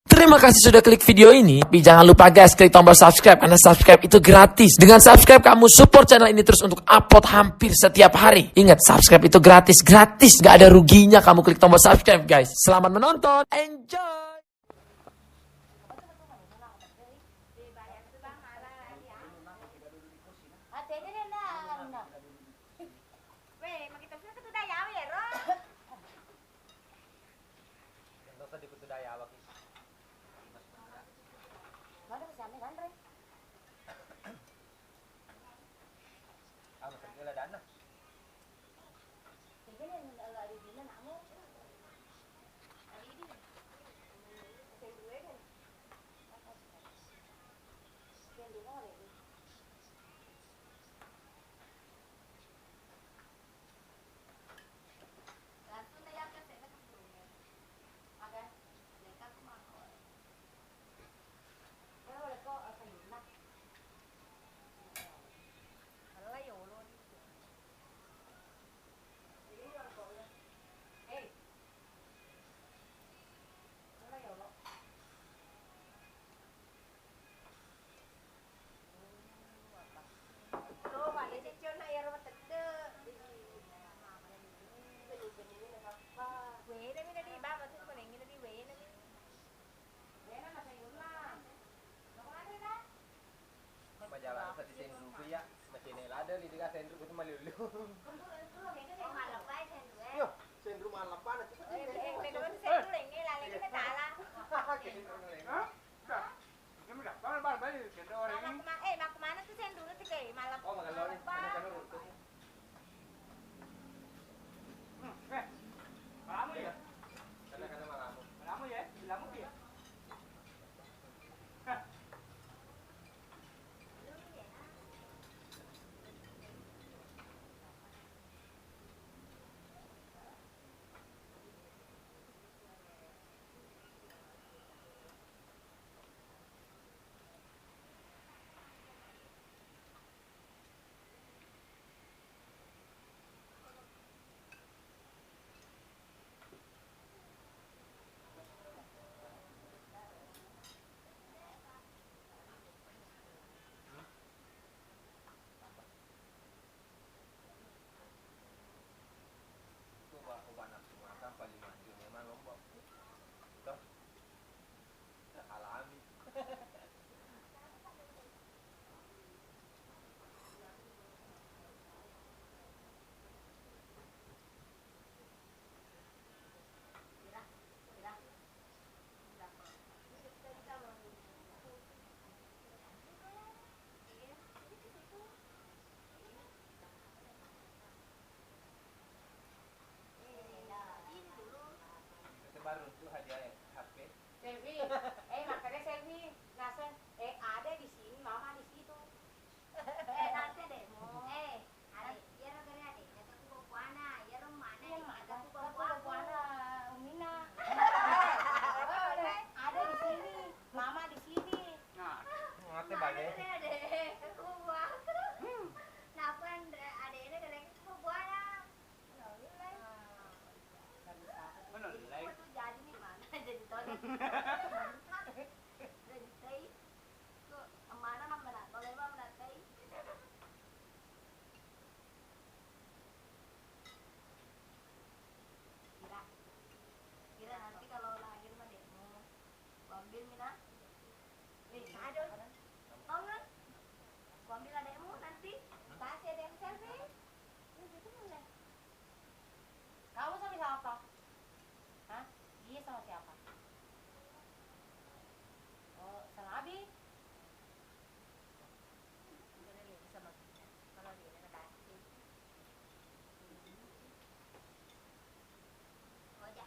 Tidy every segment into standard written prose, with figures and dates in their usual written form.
Terima kasih sudah klik video ini. Tapi jangan lupa guys, klik tombol subscribe karena subscribe itu gratis. Dengan subscribe kamu support channel ini terus untuk upload hampir setiap hari. Ingat, subscribe itu gratis, gak ada ruginya kamu klik tombol subscribe guys. Selamat menonton, enjoy. Jalan sa sendru kuya, masih ada di dekat sendru itu malulu. Yo, sendru malapan itu. Baru tuh hadiah HP. Selfie, makanya selfie. Nasa, ada di sini, mama di situ. Nanti deh, mau. Adik, ya lo kena adik. Kata aku bawa puana, ya lo mana? Kata aku bawa puana. Umina. Ada di sini, mama di sini. Ngate balik. Aku bawa. Kenapa adiknya kena aku bawa puana? Itu jadi nih mana? Jadi toilet. Jadi teh. Kok mana mana? Toilet mana teh? Kira nanti kalau lahir mah demo ambil Mina nih ada tau nggak ambil adekmu nanti kasih ada yang selfie gitu boleh. Kamu sama siapa? Hah? Dia sama siapa? Oh, sama Abi. Sama kalau dia kasih aja.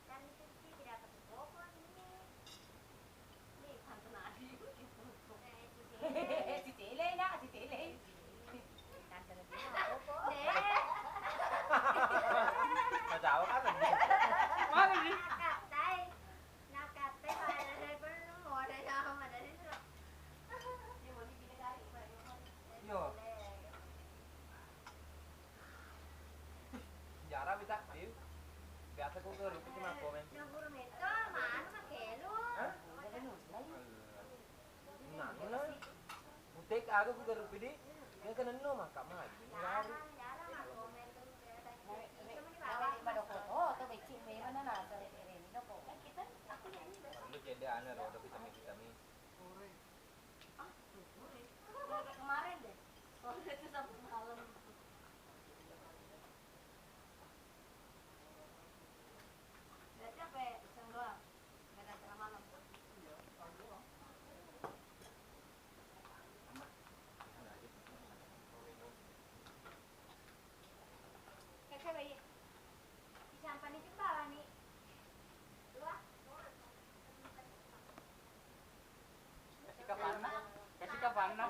Kan itu tidak dapat pokok ini. Nih, tante Nadi. Si Tele nak, si Tele. Asa ko ko rupit ma ko men. 60 meter, mana mah kelu. Hah? Udah nu, lain. Nah, lah. Butek aga ko rupit di. Ya kan no maka mah. Jarang, jarang mah komen tuh kayak tadi. Nawe di Madoko. Oh, tuh becik me mana na sa ini doko. Kan kita aku nyanyi dah. Perlu jadi ana roda vitamin. Ah, udah kayak kemarin deh. Soalnya itu sampai malam. Berarti apa ya? Siang doang? Nggak ada acara malam? Kakek bayi. Disampan itu bawah nih. Luah. Kasih ka Farna. Kasih ka Farna.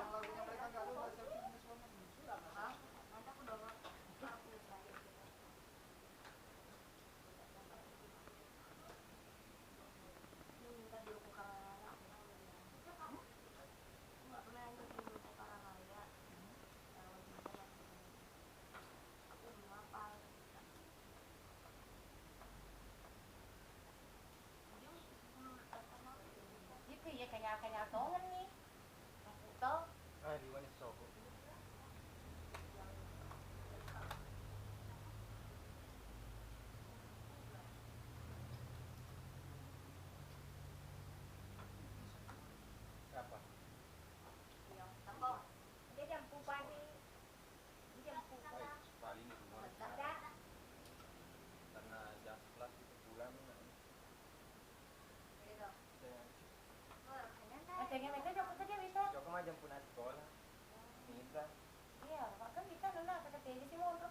Hah? Nanti aku udah aku lagi. Minta dulu ke Karangaya. Aku nggak pernah ikut dulu ke Karangaya. Aku belum hafal. Ujung 10 pertama. Itu ya kanya tongan nih. Ang puto. Ah, di mana soko. Apa? Tako. Dia jam pupa nih. Dia jam pupa. Paling di rumah. Ada. Karena jam 11 itu pulang. Gitu. Oh, kayaknya Ang tingin mo ito, joko to dia bisa. Joko mah jam punah sekolah. Bisa. Iya, kan bisa nuna kakatili si Monro.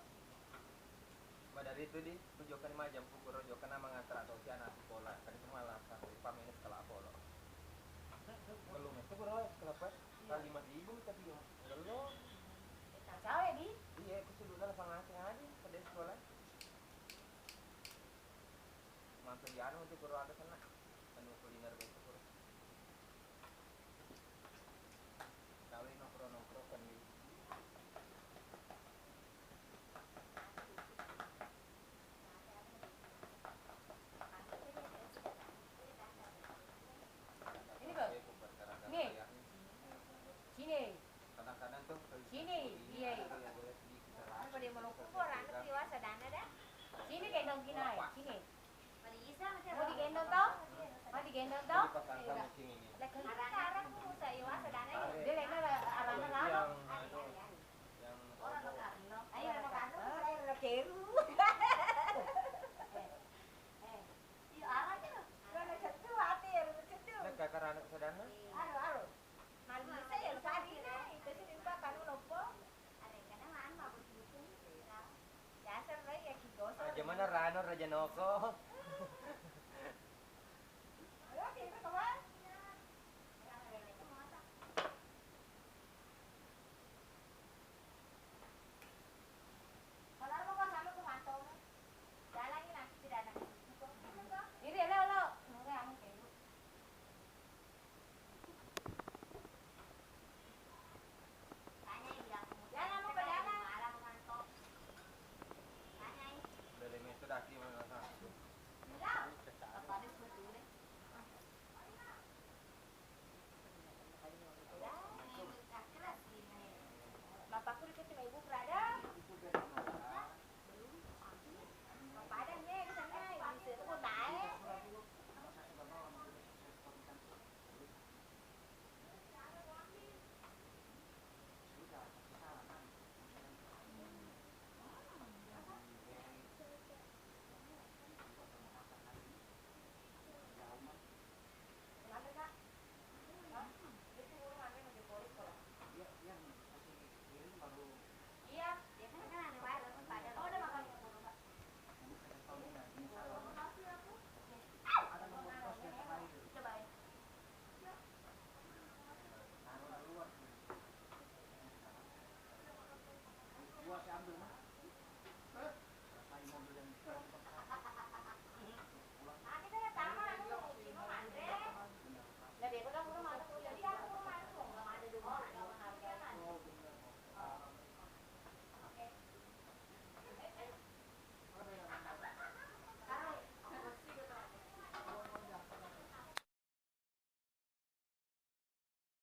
Cuma dari itu di tujukan mah jam pukul jokan nama ngantar atau si anak sekolah. Kan itu malah sampai pamen sekolah Apollo. Belum itu bro sekolah apa? Kali 5.000 tapi belum. Kacau ya di. Iya, aku sudah langsung ngasih aja pada sekolah. Mantu di anu itu bro ada sana. Anu kuliner begitu bro. Kali nongkrong kan di Ini bro, Nih. sini. kadang-kadang tuh Sini, iya. Apa dia mau kumpul anak dewasa dana dah. Sini gendong kinai, sini. Mali isa macam Mau digendong toh? Mau digendong toh? Lek Arang aku sa iwasa dana ya. dia lek arana lama. yang Orang lo karno. Ayo anak anu, Saya udah keru. Iya arahnya. Mana cetu hati ya, cetu. Nagka karana sa dana. Aro aro. Malu bisa ya tadi na, itu sih timba kanu nopo. Ada kadang maan mah begitu. Dasar bae ya kigoso. Raja mana Rano Raja Noko.